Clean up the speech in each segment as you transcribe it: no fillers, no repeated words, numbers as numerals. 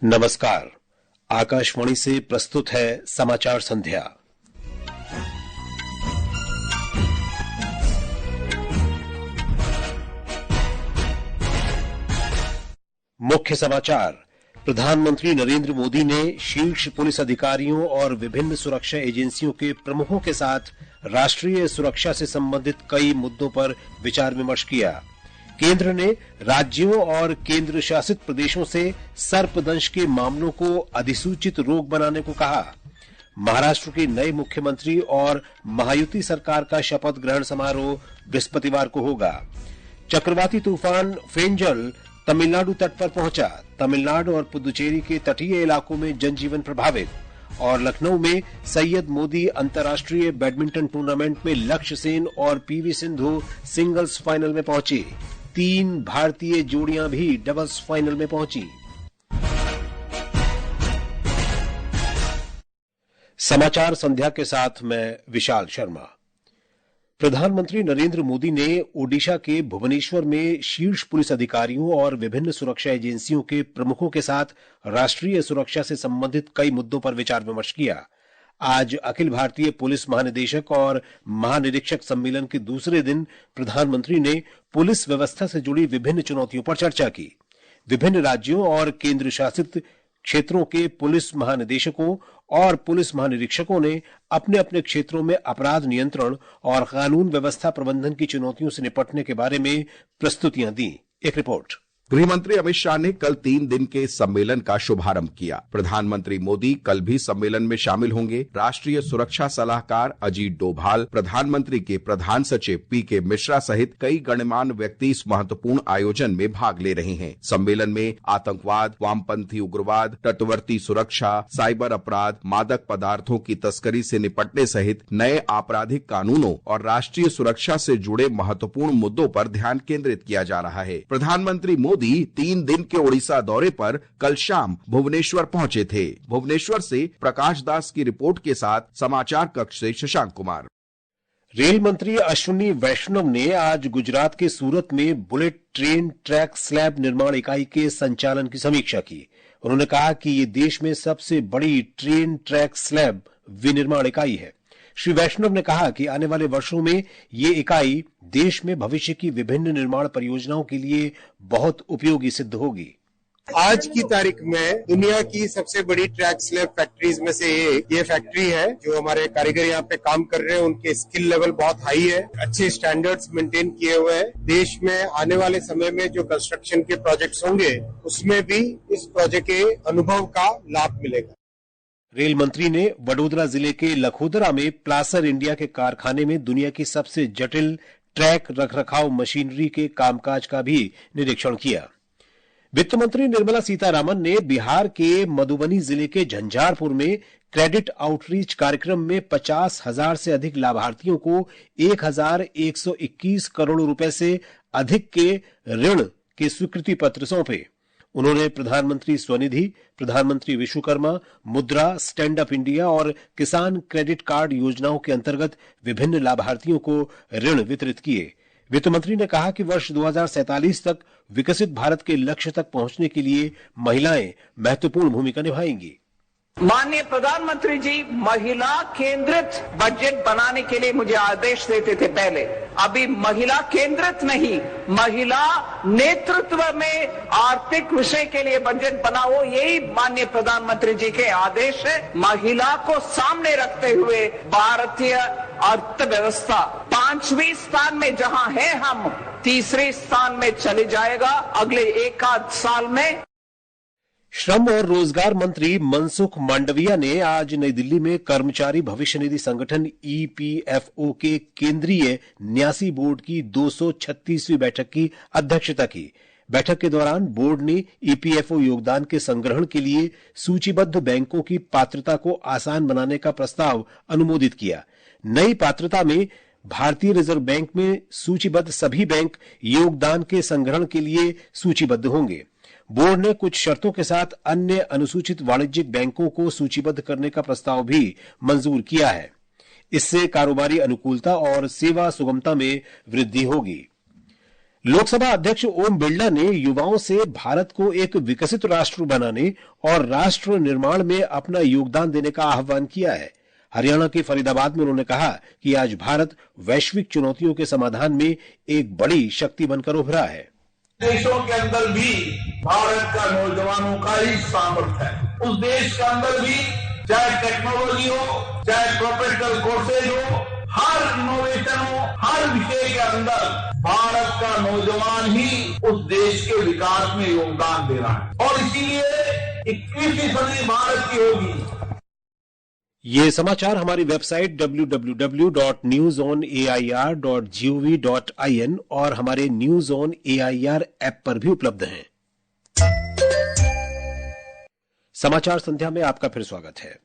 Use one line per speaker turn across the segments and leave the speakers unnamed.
नमस्कार। आकाशवाणी से प्रस्तुत है समाचार संध्या। मुख्य समाचार। प्रधानमंत्री नरेंद्र मोदी ने शीर्ष पुलिस अधिकारियों और विभिन्न सुरक्षा एजेंसियों के प्रमुखों के साथ राष्ट्रीय सुरक्षा से संबंधित कई मुद्दों पर विचार विमर्श किया। केंद्र ने राज्यों और केंद्र शासित प्रदेशों से सर्पदंश के मामलों को अधिसूचित रोग बनाने को कहा। महाराष्ट्र के नए मुख्यमंत्री और महायुति सरकार का शपथ ग्रहण समारोह बृहस्पतिवार को होगा। चक्रवाती तूफान फेंजल तमिलनाडु तट पर पहुंचा। तमिलनाडु और पुदुचेरी के तटीय इलाकों में जनजीवन प्रभावित। और लखनऊ में सैयद मोदी अंतर्राष्ट्रीय बैडमिंटन टूर्नामेंट में लक्ष्य सेन और पीवी सिंधु सिंगल्स फाइनल में पहुंची। 3 भारतीय जोड़ियां भी डबल्स फाइनल में पहुंची। समाचार संध्या के साथ मैं विशाल शर्मा। प्रधानमंत्री नरेंद्र मोदी ने ओडिशा के भुवनेश्वर में शीर्ष पुलिस अधिकारियों और विभिन्न सुरक्षा एजेंसियों के प्रमुखों के साथ राष्ट्रीय सुरक्षा से संबंधित कई मुद्दों पर विचार विमर्श किया। आज अखिल भारतीय पुलिस महानिदेशक और महानिरीक्षक सम्मेलन के दूसरे दिन प्रधानमंत्री ने पुलिस व्यवस्था से जुड़ी विभिन्न चुनौतियों पर चर्चा की। विभिन्न राज्यों और केंद्र शासित क्षेत्रों के पुलिस महानिदेशकों और पुलिस महानिरीक्षकों ने अपने अपने क्षेत्रों में अपराध नियंत्रण और कानून व्यवस्था प्रबंधन की चुनौतियों से निपटने के बारे में प्रस्तुतियां दी। एक रिपोर्ट।
गृहमंत्री अमित शाह ने कल 3 दिन के सम्मेलन का शुभारंभ किया। प्रधानमंत्री मोदी कल भी सम्मेलन में शामिल होंगे। राष्ट्रीय सुरक्षा सलाहकार अजीत डोभाल, प्रधानमंत्री के प्रधान सचिव पीके मिश्रा सहित कई गणमान्य व्यक्ति इस महत्वपूर्ण आयोजन में भाग ले रहे हैं। सम्मेलन में आतंकवाद, वामपंथी उग्रवाद, तटवर्ती सुरक्षा, साइबर अपराध, मादक पदार्थों की तस्करी से निपटने सहित नए आपराधिक कानूनों और राष्ट्रीय सुरक्षा से जुड़े महत्वपूर्ण मुद्दों पर ध्यान केंद्रित किया जा रहा है। प्रधानमंत्री मोदी 3 दिन के ओडिशा दौरे पर कल शाम भुवनेश्वर पहुंचे थे। भुवनेश्वर से प्रकाश दास की रिपोर्ट के साथ समाचार कक्ष से शशांक कुमार।
रेल मंत्री अश्विनी वैष्णव ने आज गुजरात के सूरत में बुलेट ट्रेन ट्रैक स्लैब निर्माण इकाई के संचालन की समीक्षा की। उन्होंने कहा कि ये देश में सबसे बड़ी ट्रेन ट्रैक स्लैब विनिर्माण इकाई है। श्री वैष्णव ने कहा कि आने वाले वर्षों में ये इकाई देश में भविष्य की विभिन्न निर्माण परियोजनाओं के लिए बहुत उपयोगी सिद्ध होगी।
आज की तारीख में दुनिया की सबसे बड़ी ट्रैक स्लैब फैक्ट्रीज में से एक ये फैक्ट्री है। जो हमारे कारीगर यहाँ पे काम कर रहे हैं उनके स्किल लेवल बहुत हाई है, अच्छे स्टैंडर्ड्स मेंटेन किए हुए हैं। देश में आने वाले समय में जो कंस्ट्रक्शन के प्रोजेक्ट्स होंगे उसमें भी इस प्रोजेक्ट के अनुभव का लाभ मिलेगा।
रेल मंत्री ने वडोदरा जिले के लखोदरा में प्लासर इंडिया के कारखाने में दुनिया की सबसे जटिल ट्रैक रखरखाव मशीनरी के कामकाज का भी निरीक्षण किया। वित्त मंत्री निर्मला सीतारामन ने बिहार के मधुबनी जिले के झंझारपुर में क्रेडिट आउटरीच कार्यक्रम में 50,000 से अधिक लाभार्थियों को 1,121 करोड़ रुपए से अधिक के ऋण के स्वीकृति पत्र सौंपे। उन्होंने प्रधानमंत्री स्वनिधि, प्रधानमंत्री विश्वकर्मा, मुद्रा, स्टैंड अप इंडिया और किसान क्रेडिट कार्ड योजनाओं के अंतर्गत विभिन्न लाभार्थियों को ऋण वितरित किए। वित्त मंत्री ने कहा कि वर्ष 2047 तक विकसित भारत के लक्ष्य तक पहुंचने के लिए महिलाएं महत्वपूर्ण भूमिका निभाएंगी।
माननीय प्रधानमंत्री जी महिला केंद्रित बजट बनाने के लिए मुझे आदेश देते थे पहले। अभी महिला केंद्रित नहीं, महिला नेतृत्व में आर्थिक विषय के लिए बजट बनाओ, यही माननीय प्रधानमंत्री जी के आदेश है। महिला को सामने रखते हुए भारतीय अर्थव्यवस्था 5वें स्थान में जहां है हम 3रे स्थान में चले जाएगा अगले 1 आध साल में।
श्रम और रोजगार मंत्री मनसुख मांडविया ने आज नई दिल्ली में कर्मचारी भविष्य निधि संगठन ईपीएफओ के केंद्रीय न्यासी बोर्ड की 236वीं बैठक की अध्यक्षता की। बैठक के दौरान बोर्ड ने ईपीएफओ योगदान के संग्रहण के लिए सूचीबद्ध बैंकों की पात्रता को आसान बनाने का प्रस्ताव अनुमोदित किया। नई पात्रता में भारतीय रिजर्व बैंक में सूचीबद्ध सभी बैंक योगदान के संग्रहण के लिए सूचीबद्ध होंगे। बोर्ड ने कुछ शर्तों के साथ अन्य अनुसूचित वाणिज्यिक बैंकों को सूचीबद्ध करने का प्रस्ताव भी मंजूर किया है। इससे कारोबारी अनुकूलता और सेवा सुगमता में वृद्धि होगी। लोकसभा अध्यक्ष ओम बिरला ने युवाओं से भारत को एक विकसित राष्ट्र बनाने और राष्ट्र निर्माण में अपना योगदान देने का आह्वान किया है। हरियाणा के फरीदाबाद में उन्होंने कहा कि आज भारत वैश्विक चुनौतियों के समाधान में एक बड़ी शक्ति बनकर उभरा है।
देशों के अंदर भी भारत का नौजवानों का ही सामर्थ्य है। उस देश के अंदर भी चाहे टेक्नोलॉजी हो, चाहे प्रोफेशनल कोर्सेज हो, हर इनोवेशन हो, हर विषय के अंदर भारत का नौजवान ही उस देश के विकास में योगदान दे रहा है और इसीलिए 21वीं सदी भारत की होगी।
ये समाचार हमारी वेबसाइट www.newsonair.gov.in और हमारे न्यूज ऑन एआईआर ऐप पर भी उपलब्ध हैं। समाचार संध्या में आपका फिर स्वागत है।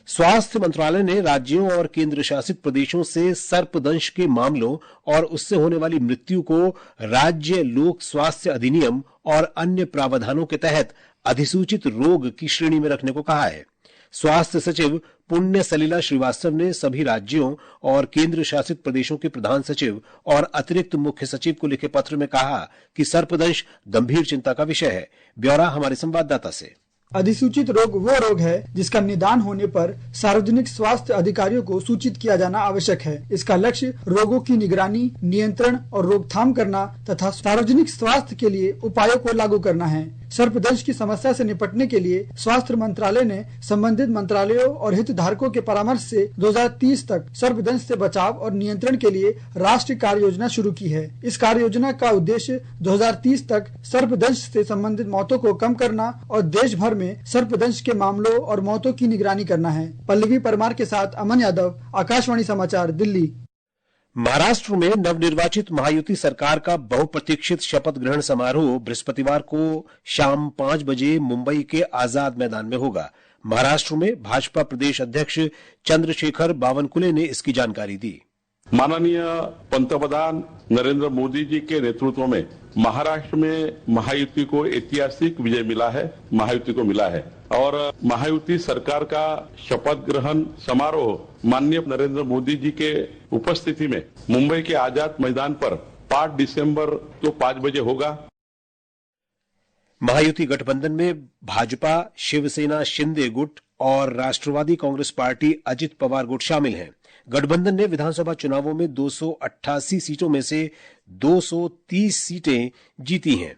स्वास्थ्य मंत्रालय ने राज्यों और केंद्र शासित प्रदेशों से सर्पदंश के मामलों और उससे होने वाली मृत्यु को राज्य लोक स्वास्थ्य अधिनियम और अन्य प्रावधानों के तहत अधिसूचित रोग की श्रेणी में रखने को कहा है। स्वास्थ्य सचिव पुण्य सलिला श्रीवास्तव ने सभी राज्यों और केंद्र शासित प्रदेशों के प्रधान सचिव और अतिरिक्त मुख्य सचिव को लिखे पत्र में कहा कि सर्पदंश गंभीर चिंता का विषय है। ब्यौरा हमारे संवाददाता से।
अधिसूचित रोग वो रोग है जिसका निदान होने पर सार्वजनिक स्वास्थ्य अधिकारियों को सूचित किया जाना आवश्यक है। इसका लक्ष्य रोगों की निगरानी, नियंत्रण और रोकथाम करना तथा सार्वजनिक स्वास्थ्य के लिए उपायों को लागू करना है। सर्पदंश की समस्या से निपटने के लिए स्वास्थ्य मंत्रालय ने संबंधित मंत्रालयों और हितधारकों के परामर्श से 2030 तक सर्पदंश से बचाव और नियंत्रण के लिए राष्ट्रीय कार्य योजना शुरू की है। इस कार्य योजना का उद्देश्य 2030 तक सर्पदंश से संबंधित मौतों को कम करना और देश भर में सर्पदंश के मामलों और मौतों की निगरानी करना है। पल्लवी परमार के साथ अमन यादव, आकाशवाणी समाचार, दिल्ली।
महाराष्ट्र में नवनिर्वाचित महायुति सरकार का बहुप्रतीक्षित शपथ ग्रहण समारोह बृहस्पतिवार को शाम 5 बजे मुंबई के आजाद मैदान में होगा। महाराष्ट्र में भाजपा प्रदेश अध्यक्ष चंद्रशेखर बावनकुले ने इसकी जानकारी दी।
माननीय पंतप्रधान नरेंद्र मोदी जी के नेतृत्व में महाराष्ट्र में महायुति को ऐतिहासिक विजय मिला है, महायुति को मिला है और महायुति सरकार का शपथ ग्रहण समारोह माननीय नरेंद्र मोदी जी के उपस्थिति में मुंबई के आजाद मैदान पर 5 दिसंबर को 5 बजे होगा।
महायुति गठबंधन में भाजपा, शिवसेना शिंदे गुट और राष्ट्रवादी कांग्रेस पार्टी अजित पवार गुट शामिल हैं। गठबंधन ने विधानसभा चुनावों में 288 सीटों में से 230 सीटें जीती हैं।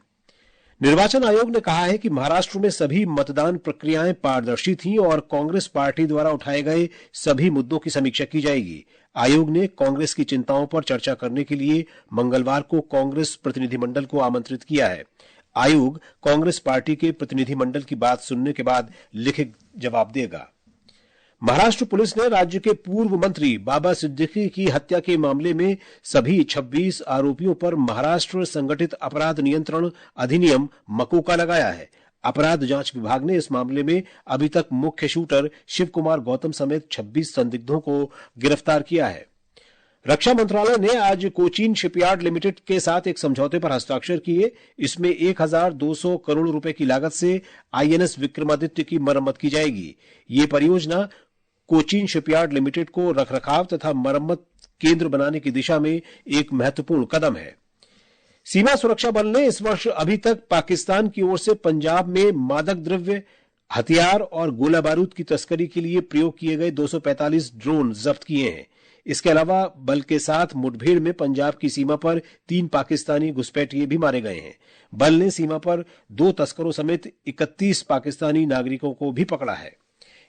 निर्वाचन आयोग ने कहा है कि महाराष्ट्र में सभी मतदान प्रक्रियाएं पारदर्शी थीं और कांग्रेस पार्टी द्वारा उठाए गए सभी मुद्दों की समीक्षा की जाएगी। आयोग ने कांग्रेस की चिंताओं पर चर्चा करने के लिए मंगलवार को कांग्रेस प्रतिनिधिमंडल को आमंत्रित किया है। आयोग कांग्रेस पार्टी के प्रतिनिधिमंडल की बात सुनने के बाद लिखित जवाब देगा। महाराष्ट्र पुलिस ने राज्य के पूर्व मंत्री बाबा सिद्दीकी की हत्या के मामले में सभी 26 आरोपियों पर महाराष्ट्र संगठित अपराध नियंत्रण अधिनियम मकोका लगाया है। अपराध जांच विभाग ने इस मामले में अभी तक मुख्य शूटर शिव कुमार गौतम समेत 26 संदिग्धों को गिरफ्तार किया है। रक्षा मंत्रालय ने आज कोचीन शिपयार्ड लिमिटेड के साथ एक समझौते पर हस्ताक्षर किए। इसमें 1200 करोड़ रुपए की लागत से आईएनएस विक्रमादित्य की मरम्मत की जाएगी। ये परियोजना कोचीन शिपयार्ड लिमिटेड को रखरखाव तथा मरम्मत केंद्र बनाने की दिशा में एक महत्वपूर्ण कदम है। सीमा सुरक्षा बल ने इस वर्ष अभी तक पाकिस्तान की ओर से पंजाब में मादक द्रव्य, हथियार और गोला बारूद की तस्करी के लिए प्रयोग किए गए 245 ड्रोन जब्त किए हैं। इसके अलावा बल के साथ मुठभेड़ में पंजाब की सीमा पर 3 पाकिस्तानी घुसपैठिए भी मारे गए हैं। बल ने सीमा पर 2 तस्करों समेत 31 पाकिस्तानी नागरिकों को भी पकड़ा है।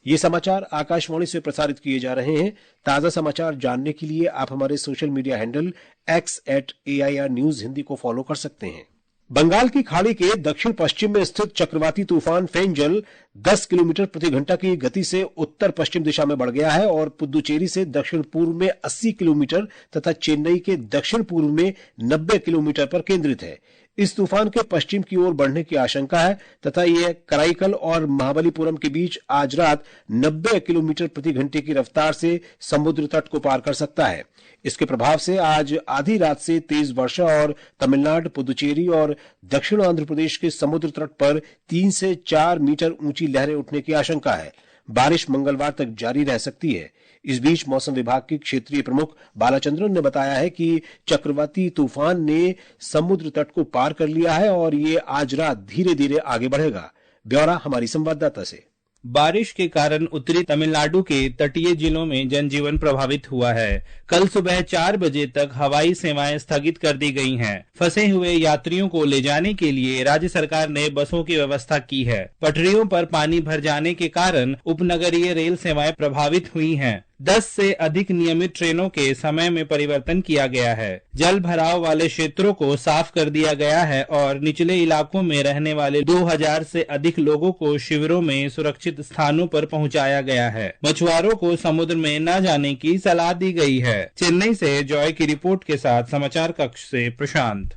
ये समाचार आकाशवाणी से प्रसारित किए जा रहे हैं। ताजा समाचार जानने के लिए आप हमारे social media handle x@AIR News Hindi को फॉलो कर सकते हैं। बंगाल की खाड़ी के दक्षिण पश्चिम में स्थित चक्रवाती तूफान फेंजल 10 किलोमीटर प्रति घंटा की गति से उत्तर पश्चिम दिशा में बढ़ गया है और पुदुचेरी से दक्षिण पूर्व में 80 किलोमीटर तथा चेन्नई के दक्षिण पूर्व में 90 किलोमीटर पर केंद्रित है। इस तूफान के पश्चिम की ओर बढ़ने की आशंका है तथा यह कराईकल और महाबलीपुरम के बीच आज रात 90 किलोमीटर प्रति घंटे की रफ्तार से समुद्र तट को पार कर सकता है। इसके प्रभाव से आज आधी रात से तेज वर्षा और तमिलनाडु, पुदुचेरी और दक्षिण आंध्र प्रदेश के समुद्र तट पर 3 से 4 मीटर ऊंची लहरें उठने की आशंका है। बारिश मंगलवार तक जारी रह सकती है। इस बीच मौसम विभाग के क्षेत्रीय प्रमुख बालाचंद्रन ने बताया है कि चक्रवाती तूफान ने समुद्र तट को पार कर लिया है और ये आज रात धीरे धीरे आगे बढ़ेगा। ब्यौरा हमारी संवाददाता से।
बारिश के कारण उत्तरी तमिलनाडु के तटीय जिलों में जनजीवन प्रभावित हुआ है। कल सुबह 4 बजे तक हवाई सेवाएं स्थगित कर दी गई हैं। फंसे हुए यात्रियों को ले जाने के लिए राज्य सरकार ने बसों की व्यवस्था की है। पटरियों पर पानी भर जाने के कारण उपनगरीय रेल सेवाएं प्रभावित हुई हैं। 10 से अधिक नियमित ट्रेनों के समय में परिवर्तन किया गया है। जल भराव वाले क्षेत्रों को साफ कर दिया गया है और निचले इलाकों में रहने वाले 2000 से अधिक लोगों को शिविरों में सुरक्षित स्थानों पर पहुंचाया गया है। मछुआरों को समुद्र में न जाने की सलाह दी गई है। चेन्नई से जॉय की रिपोर्ट के साथ समाचार कक्ष से प्रशांत।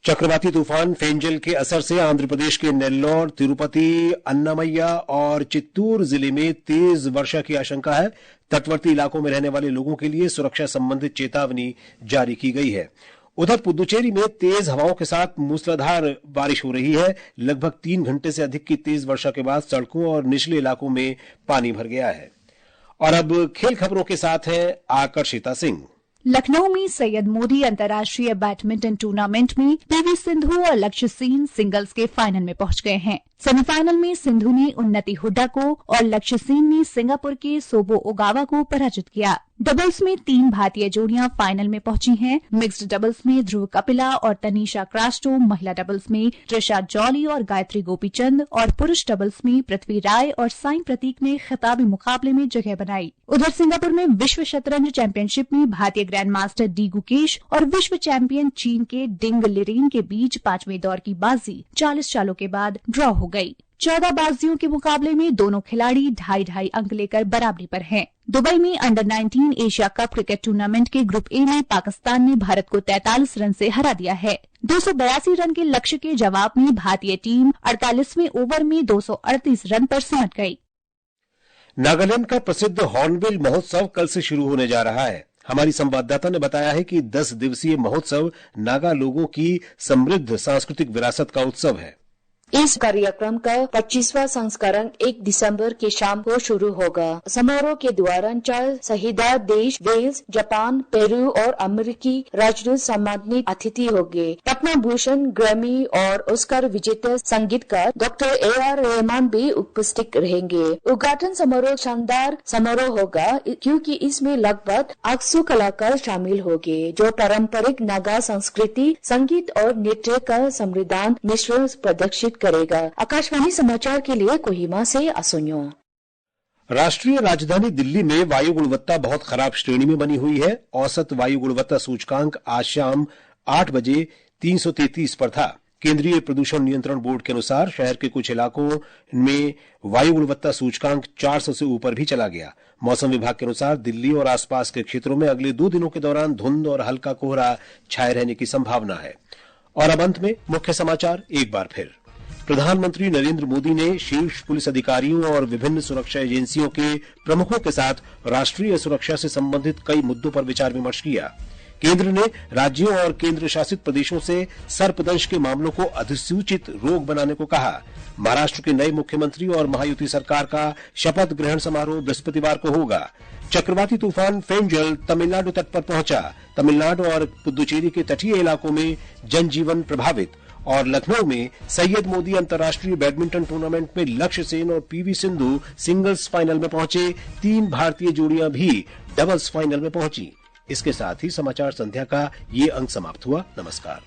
चक्रवाती तूफान फेंजल के असर से आंध्र प्रदेश के नेल्लोर, तिरुपति, अन्नामैया और चित्तूर जिले में तेज वर्षा की आशंका है। तटवर्ती इलाकों में रहने वाले लोगों के लिए सुरक्षा संबंधित चेतावनी जारी की गई है। उधर पुदुचेरी में तेज हवाओं के साथ मूसलाधार बारिश हो रही है। लगभग 3 घंटे से अधिक की तेज वर्षा के बाद सड़कों और निचले इलाकों में पानी भर गया है। और अब खेल खबरों के साथ है आकर्षिता सिंह।
लखनऊ में सैयद मोदी अंतर्राष्ट्रीय बैडमिंटन टूर्नामेंट में पीवी सिंधु और लक्ष्य सेन सिंगल्स के फाइनल में पहुंच गए हैं। सेमीफाइनल में सिंधु ने उन्नति हुड्डा को और लक्ष्य सेन ने सिंगापुर के सोबो ओगावा को पराजित किया। डबल्स में 3 भारतीय जोड़ियां फाइनल में पहुंची हैं। मिक्स्ड डबल्स में ध्रुव कपिला और तनीषा क्रास्टो, महिला डबल्स में त्रिशा जॉली और गायत्री गोपीचंद और पुरुष डबल्स में पृथ्वी राय और साई प्रतीक ने खिताबी मुकाबले में जगह बनाई। उधर सिंगापुर में विश्व शतरंज चैंपियनशिप में भारतीय ग्रैंड मास्टर डी गुकेश और विश्व चैंपियन चीन के डिंग लिरेन के बीच 5वें दौर की बाजी 40 चालों के बाद ड्रॉ हो गई। 14 बाजियों के मुकाबले में दोनों खिलाड़ी 2.5 अंक लेकर बराबरी पर हैं। दुबई में under 19 Asia cup cricket tournament के ग्रुप ए में पाकिस्तान ने भारत को 43 रन से हरा दिया है। 282 रन के लक्ष्य के जवाब में भारतीय टीम 48वें ओवर में 238 रन पर सिमट गई।
नागालैंड का प्रसिद्ध हॉर्नबिल महोत्सव कल से शुरू होने जा रहा है। हमारी संवाददाता ने बताया है कि 10 दिवसीय महोत्सव नागा लोगों की समृद्ध सांस्कृतिक विरासत का उत्सव है।
इस कार्यक्रम का 25वां संस्करण 1 दिसंबर की शाम को शुरू होगा। समारोह के दौरान 4 शहीदा देश वेल्स, जापान, पेरू और अमेरिकी राजदूत सम्मानित अतिथि होंगे। पद्म भूषण, ग्रैमी और ऑस्कर विजेता संगीतकार डॉक्टर AR रहमान भी उपस्थित रहेंगे। उद्घाटन समारोह शानदार समारोह होगा क्योंकि इसमें लगभग 800 कलाकार शामिल होंगे जो पारंपरिक नागा संस्कृति, संगीत और नृत्य का समृद्ध मिश्रण प्रदर्शित करेगा। आकाशवाणी समाचार के लिए कोहिमा से असुन्यो।
राष्ट्रीय राजधानी दिल्ली में वायु गुणवत्ता बहुत खराब श्रेणी में बनी हुई है। औसत वायु गुणवत्ता सूचकांक आज शाम 8 बजे 333 पर था। केंद्रीय प्रदूषण नियंत्रण बोर्ड के अनुसार शहर के कुछ इलाकों में वायु गुणवत्ता सूचकांक 400 से ऊपर भी चला गया। मौसम विभाग के अनुसार दिल्ली और आसपास के क्षेत्रों में अगले 2 दिनों के दौरान धुंध और हल्का कोहरा छाए रहने की संभावना है। और अब अंत में मुख्य समाचार एक बार फिर। प्रधानमंत्री नरेंद्र मोदी ने शीर्ष पुलिस अधिकारियों और विभिन्न सुरक्षा एजेंसियों के प्रमुखों के साथ राष्ट्रीय सुरक्षा से संबंधित कई मुद्दों पर विचार विमर्श किया। केंद्र ने राज्यों और केंद्र शासित प्रदेशों से सर्पदंश के मामलों को अधिसूचित रोग बनाने को कहा। महाराष्ट्र के नए मुख्यमंत्री और महायुति सरकार का शपथ ग्रहण समारोह बृहस्पतिवार को होगा। चक्रवाती तूफान फेंजल तमिलनाडु तट पर पहुंचा। तमिलनाडु और पुदुचेरी के तटीय इलाकों में जनजीवन प्रभावित। और लखनऊ में सैयद मोदी अंतर्राष्ट्रीय बैडमिंटन टूर्नामेंट में लक्ष्य सेन और पीवी सिंधु सिंगल्स फाइनल में पहुंचे। 3 भारतीय जोड़ियां भी डबल्स फाइनल में पहुंची। इसके साथ ही समाचार संध्या का ये अंक समाप्त हुआ। नमस्कार।